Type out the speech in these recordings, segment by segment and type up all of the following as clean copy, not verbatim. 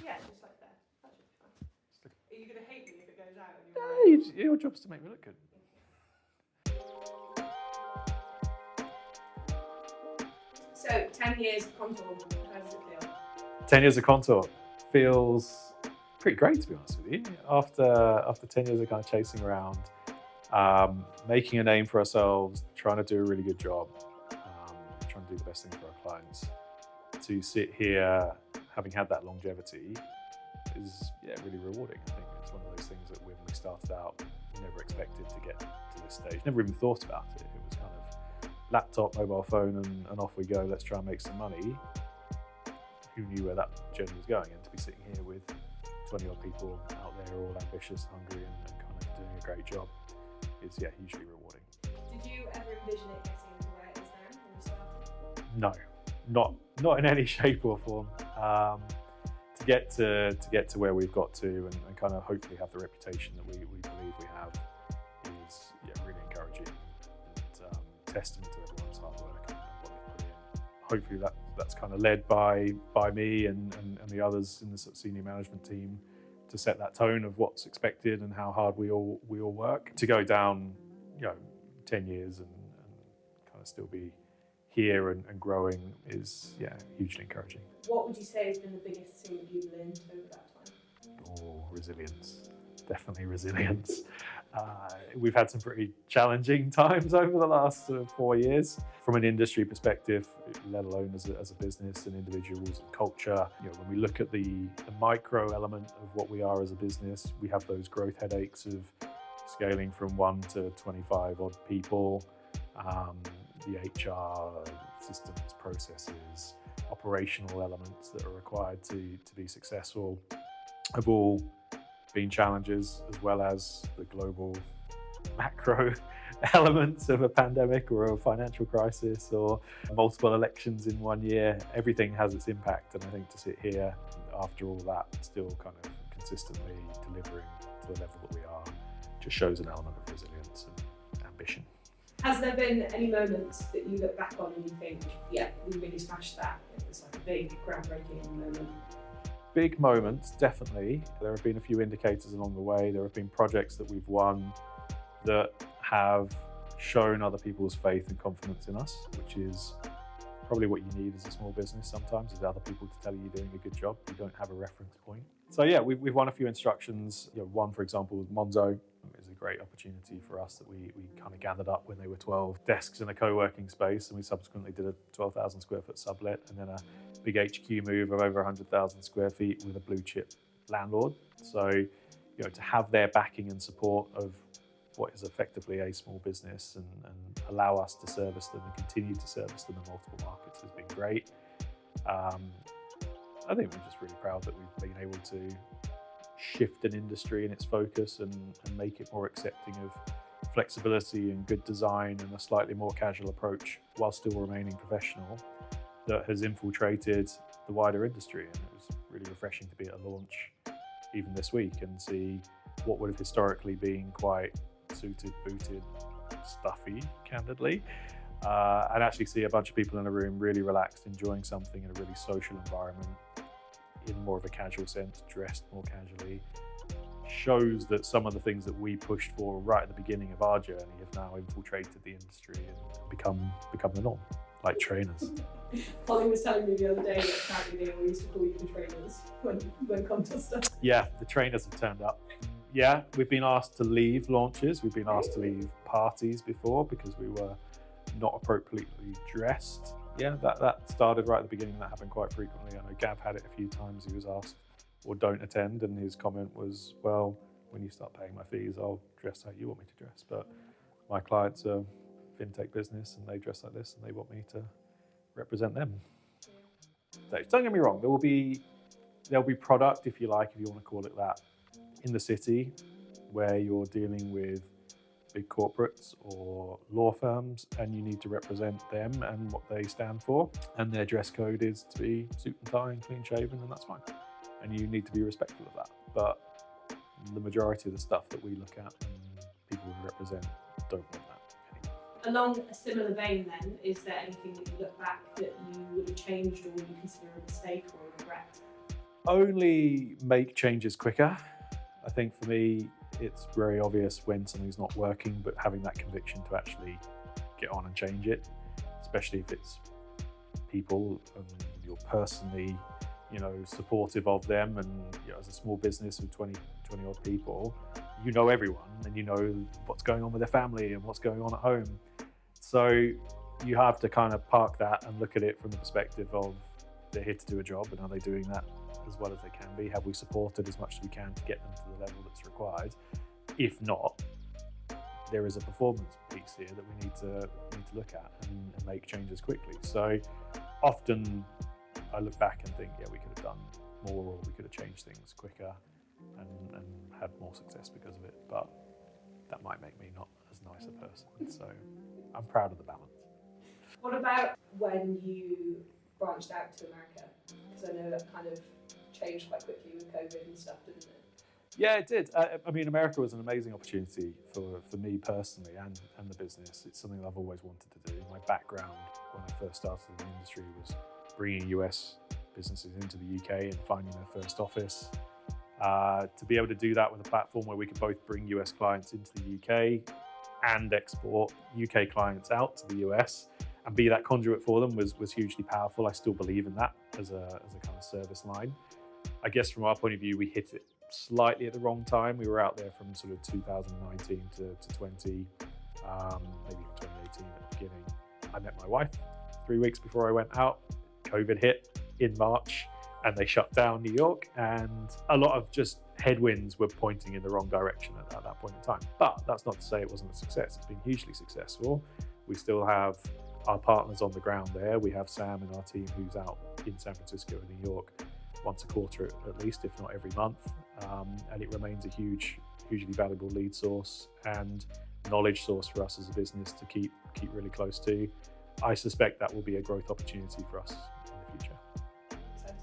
Yeah, just like there. That should be fine. Are you going to hate me if it goes out? And Your job's to make me look good. So, 10 years of Kontor, how does it feel? 10 years of Kontor feels pretty great, to be honest with you. After 10 years of kind of chasing around, making a name for ourselves, trying to do a really good job, trying to do the best thing for our clients, to sit here having had that longevity is really rewarding. I think it's one of those things that when we started out, never expected to get to this stage, never even thought about it. It was kind of laptop, mobile phone, and off we go, let's try and make some money. Who knew where that journey was going? And to be sitting here with 20 odd people out there, all ambitious, hungry, and kind of doing a great job is hugely rewarding. Did you ever envision it getting to where it is now when you started? No, not in any shape or form. To get to where we've got to and kind of hopefully have the reputation that we believe we have is really encouraging and testament to everyone's hard work and what they put in. Hopefully that's kind of led by me and the others in the sort of senior management team to set that tone of what's expected and how hard we all work. To go down 10 years and kind of still be here and growing is hugely encouraging. What would you say has been the biggest thing that you've learned over that time? Resilience. Definitely resilience. We've had some pretty challenging times over the last 4 years from an industry perspective, let alone as a business and individuals and culture. When we look at the micro element of what we are as a business, we have those growth headaches of scaling from 1 to 25 odd people, the HR systems, processes, operational elements that are required to be successful have all been challenges, as well as the global macro elements of a pandemic or a financial crisis or multiple elections in 1 year. Everything has its impact, and I think to sit here after all that, still kind of consistently delivering to the level that we are, just shows an element of resilience and ambition. Has there been any moments that you look back on and you think, we really smashed that? It was like a big, groundbreaking moment. Big moments, definitely. There have been a few indicators along the way. There have been projects that we've won that have shown other people's faith and confidence in us, which is probably what you need as a small business sometimes, is other people to tell you you're doing a good job. You don't have a reference point. So we've won a few instructions. One, for example, was Monzo. It was a great opportunity for us that we kind of gathered up when they were 12 desks in a co-working space, and we subsequently did a 12,000 square foot sublet and then a big HQ move of over 100,000 square feet with a blue chip landlord. So, to have their backing and support of what is effectively a small business and allow us to service them and continue to service them in multiple markets has been great. I think we're just really proud that we've been able to shift an industry in its focus and make it more accepting of flexibility and good design and a slightly more casual approach while still remaining professional, that has infiltrated the wider industry. And it was really refreshing to be at a launch even this week and see what would have historically been quite suited, booted, stuffy, candidly, and actually see a bunch of people in a room really relaxed, enjoying something in a really social environment in more of a casual sense, dressed more casually, shows that some of the things that we pushed for right at the beginning of our journey have now infiltrated the industry and become the norm, like trainers. Holly was telling me the other day that apparently they all used to call you the trainers when Kontor started. Yeah, the trainers have turned up. Yeah, we've been asked to leave launches. We've been asked to leave parties before because we were not appropriately dressed. Yeah, that started right at the beginning. That happened quite frequently. I know Gav had it a few times. He was asked, or don't attend, and his comment was, well, when you start paying my fees, I'll dress how you want me to dress. But my clients are fintech business and they dress like this and they want me to represent them. So don't get me wrong, there'll be product, if you like, if you want to call it that, in the city where you're dealing with big corporates or law firms and you need to represent them and what they stand for, and their dress code is to be suit and tie and clean shaven, and that's fine, and you need to be respectful of that. But the majority of the stuff that we look at and people we represent don't want that anymore. Along a similar vein then, is there anything that you look back that you would have changed or would you consider a mistake or a regret? Only make changes quicker. I think for me, it's very obvious when something's not working, but having that conviction to actually get on and change it, especially if it's people and you're personally, supportive of them. And as a small business with 20 odd people, you know everyone and you know what's going on with their family and what's going on at home. So you have to kind of park that and look at it from the perspective of they're here to do a job, and are they doing that as well as they can be? Have we supported as much as we can to get them to the level that's required? If not, there is a performance piece here that we need to look at and make changes quickly. So often I look back and think, we could have done more, or we could have changed things quicker and had more success because of it. But that might make me not as nice a person. So I'm proud of the balance. What about when you branched out to America? Because I know that kind of changed quite quickly with COVID and stuff, didn't it? Yeah, it did. America was an amazing opportunity for me personally and the business. It's something I've always wanted to do. My background when I first started in the industry was bringing US businesses into the UK and finding their first office. To be able to do that with a platform where we could both bring US clients into the UK and export UK clients out to the US and be that conduit for them was hugely powerful. I still believe in that as a kind of service line. I guess from our point of view, we hit it slightly at the wrong time. We were out there from sort of 2019 to 20, maybe 2018 at the beginning. I met my wife 3 weeks before I went out. COVID hit in March and they shut down New York, and a lot of just headwinds were pointing in the wrong direction at that point in time. But that's not to say it wasn't a success. It's been hugely successful. We still have our partners on the ground there. We have Sam in our team who's out in San Francisco and New York once a quarter at least, if not every month. And it remains a hugely valuable lead source and knowledge source for us as a business to keep really close to. I suspect that will be a growth opportunity for us in the future. Exciting.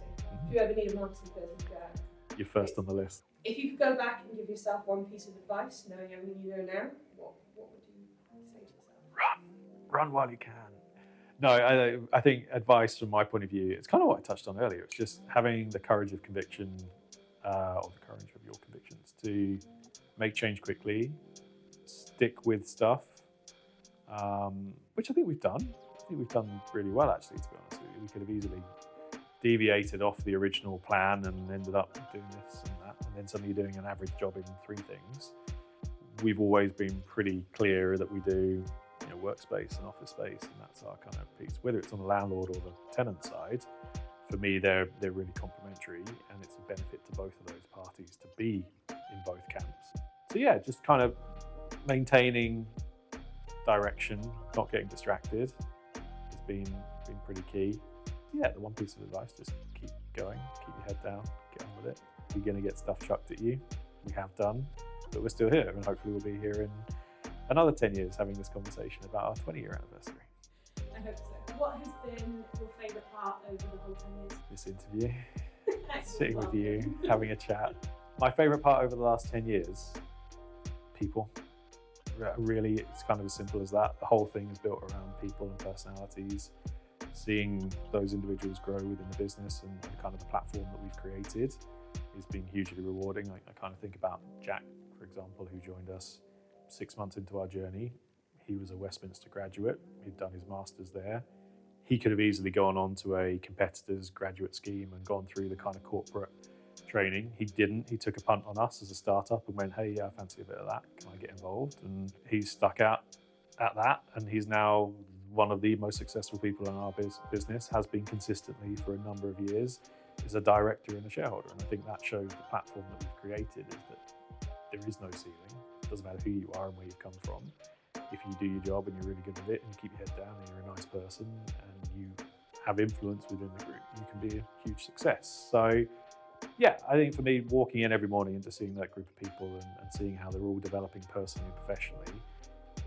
If you ever need a marketing person, you're first on the list. If you could go back and give yourself one piece of advice, knowing everything you know now, what would you say to yourself? Run while you can. No, I think advice from my point of view, it's kind of what I touched on earlier. It's just having the courage of conviction, or the courage of your convictions, to make change quickly, stick with stuff, which I think we've done. I think we've done really well, actually, to be honest with you. We could have easily deviated off the original plan and ended up doing this and that, and then suddenly doing an average job in 3 things. We've always been pretty clear that we do workspace and office space, and that's our kind of piece. Whether it's on the landlord or the tenant side, for me, they're really complementary, and it's a benefit to both of those parties to be in both camps. So yeah, just kind of maintaining direction, not getting distracted, has been pretty key. Yeah, the one piece of advice: just keep going, keep your head down, get on with it. You're going to get stuff chucked at you. We have done, but we're still here, and hopefully we'll be here in another 10 years having this conversation about our 20-year anniversary. I hope so. What has been your favourite part over the whole 10 years? This interview, sitting with you, having a chat. My favourite part over the last 10 years, people. Really, it's kind of as simple as that. The whole thing is built around people and personalities. Seeing those individuals grow within the business and kind of the platform that we've created has been hugely rewarding. I kind of think about Jack, for example, who joined us 6 months into our journey. He was a Westminster graduate. He'd done his master's there. He could have easily gone on to a competitor's graduate scheme and gone through the kind of corporate training. He didn't. He took a punt on us as a startup and went, hey, I fancy a bit of that. Can I get involved? And he's stuck out at that, and he's now one of the most successful people in our business, has been consistently for a number of years, is a director and a shareholder. And I think that shows the platform that we've created is that there is no ceiling. It doesn't matter who you are and where you've come from. If you do your job and you're really good at it and you keep your head down and you're a nice person and you have influence within the group, you can be a huge success. So yeah, I think for me, walking in every morning and just seeing that group of people and seeing how they're all developing personally and professionally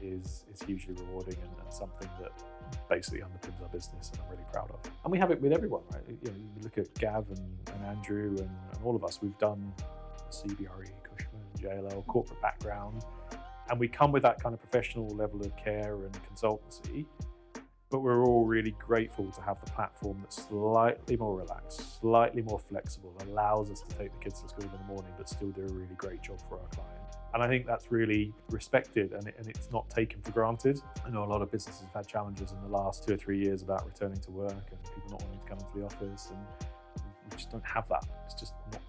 is hugely rewarding and something that basically underpins our business and I'm really proud of. And we have it with everyone, right? You look at Gav and Andrew and all of us, we've done CBRE, Cushman, JLL, corporate background, and we come with that kind of professional level of care and consultancy, but we're all really grateful to have the platform that's slightly more relaxed, slightly more flexible, allows us to take the kids to school in the morning, but still do a really great job for our client. And I think that's really respected, and it's not taken for granted. I know a lot of businesses have had challenges in the last 2 or 3 years about returning to work and people not wanting to come into the office, and we just don't have that. It's just not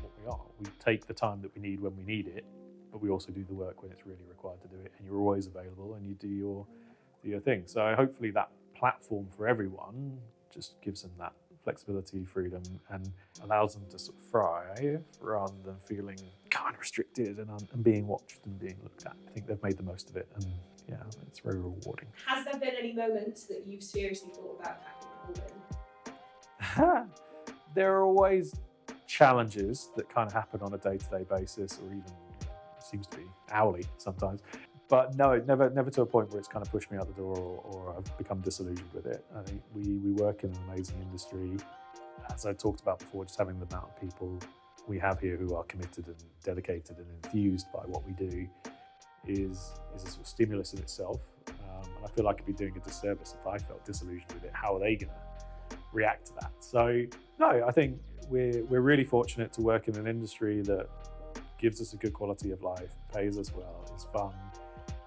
what we are. We take the time that we need when we need it, but we also do the work when it's really required to do it, and you're always available and you do your thing. So hopefully that platform for everyone just gives them that flexibility, freedom, and allows them to sort of thrive rather than feeling kind of restricted and being watched and being looked at. I think they've made the most of it, and yeah, it's very rewarding. Has there been any moments that you've seriously thought about packing it all in? There are always challenges that kind of happen on a day-to-day basis, or even seems to be hourly sometimes. But no, never to a point where it's kind of pushed me out the door or I've become disillusioned with it. I think we work in an amazing industry. As I talked about before, just having the amount of people we have here who are committed and dedicated and enthused by what we do is a sort of stimulus in itself. And I feel like I'd be doing a disservice if I felt disillusioned with it. How are they going to react to that? So no, I think we're really fortunate to work in an industry that gives us a good quality of life, pays us well, is fun,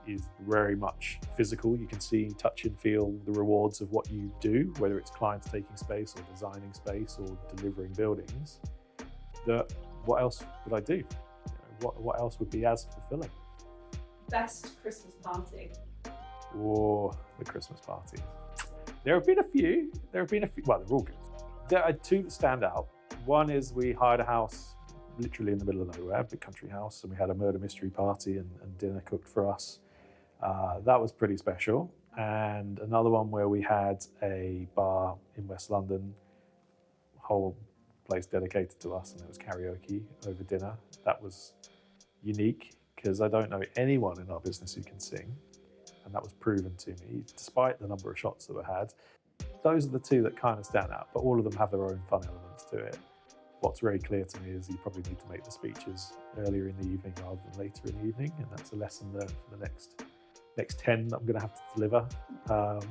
is very much physical. You can see, touch and feel the rewards of what you do, whether it's clients taking space or designing space or delivering buildings. What else would I do? What else would be as fulfilling? Best Christmas party? Oh, the Christmas parties. There have been a few. Well, they're all good. There are two that stand out. One is we hired a house literally in the middle of nowhere, a big country house, and we had a murder mystery party and dinner cooked for us. That was pretty special. And another one where we had a bar in West London, whole place dedicated to us, and it was karaoke over dinner. That was unique because I don't know anyone in our business who can sing, and that was proven to me despite the number of shots that were had. Those are the two that kind of stand out, but all of them have their own fun elements to it. What's very clear to me is you probably need to make the speeches earlier in the evening rather than later in the evening, and that's a lesson learned for the next 10 that I'm going to have to deliver. But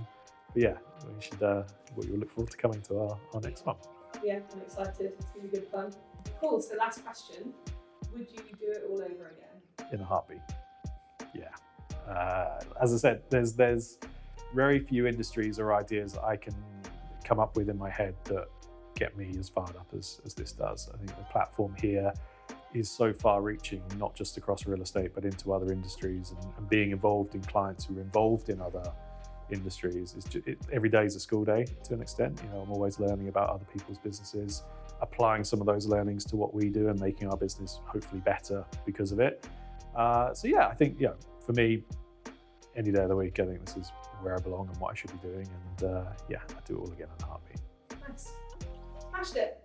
yeah, we should we'll look forward to coming to our next one. Yeah, I'm excited. It's going to be good fun. Cool. So last question: would you do it all over again? In a heartbeat. Yeah. As I said, there's very few industries or ideas that I can come up with in my head that get me as fired up as this does. I think the platform here is so far reaching, not just across real estate, but into other industries, and being involved in clients who are involved in other industries. Every day is a school day to an extent. I'm always learning about other people's businesses, applying some of those learnings to what we do and making our business hopefully better because of it. So yeah, I think, for me, any day of the week, I think this is where I belong and what I should be doing. And yeah, I'd do it all again in a heartbeat. Nice. Smashed it.